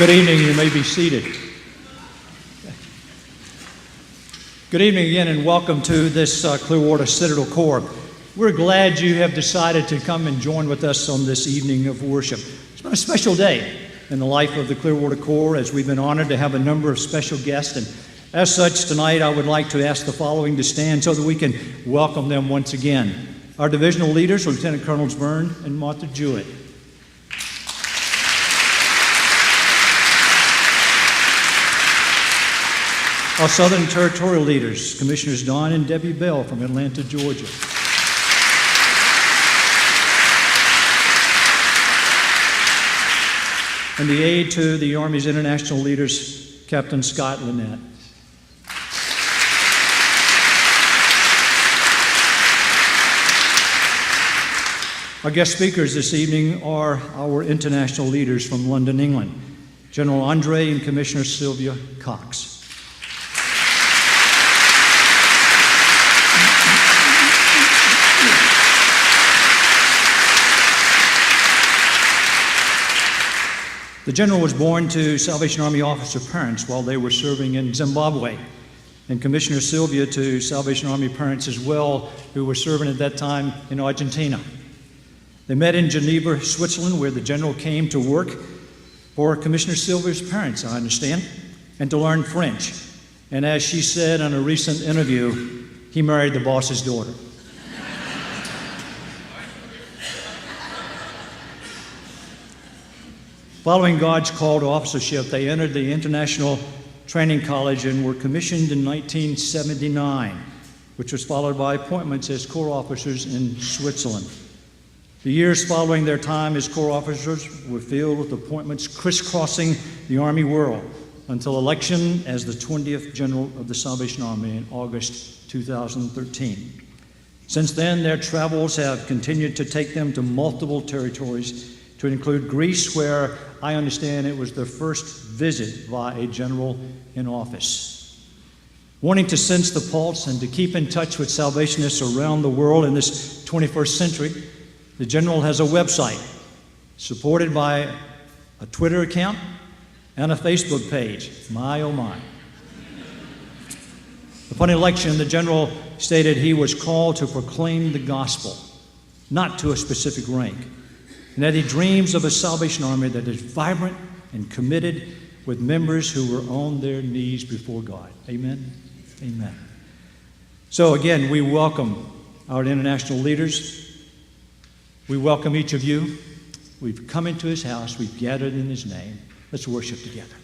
Good evening. You may be seated. Good evening again, and welcome to this Clearwater Citadel Corps. We're glad you have decided to come and join with us on this evening of worship. It's been a special day in the life of the Clearwater Corps, as we've been honored to have a number of special guests. And as such, tonight I would like to ask the following to stand so that we can welcome them once again. Our divisional leaders, Lieutenant Colonels Byrne and Martha Jewett. Our Southern Territorial leaders, Commissioners Don and Debbie Bell from Atlanta, Georgia. And the aide to the Army's international leaders, Captain Scott Lynette. Our guest speakers this evening are our international leaders from London, England, General Andre and Commissioner Sylvia Cox. The General was born to Salvation Army officer parents while they were serving in Zimbabwe, and Commissioner Sylvia to Salvation Army parents as well, who were serving at that time in Argentina. They met in Geneva, Switzerland, where the General came to work for Commissioner Sylvia's parents, I understand, and to learn French. And as she said in a recent interview, he married the boss's daughter. Following God's call to officership, they entered the International Training College and were commissioned in 1979, which was followed by appointments as Corps officers in Switzerland. The years following their time as Corps officers were filled with appointments crisscrossing the Army world until election as the 20th General of the Salvation Army in August 2013. Since then, their travels have continued to take them to multiple territories, to include Greece, where I understand it was their first visit by a general in office. Wanting to sense the pulse and to keep in touch with Salvationists around the world in this 21st century, the General has a website supported by a Twitter account and a Facebook page. My, oh my. Upon election, the General stated he was called to proclaim the gospel, not to a specific rank, and that he dreams of a Salvation Army that is vibrant and committed with members who were on their knees before God. Amen? Amen. So again, we welcome our international leaders. We welcome each of you. We've come into his house. We've gathered in his name. Let's worship together.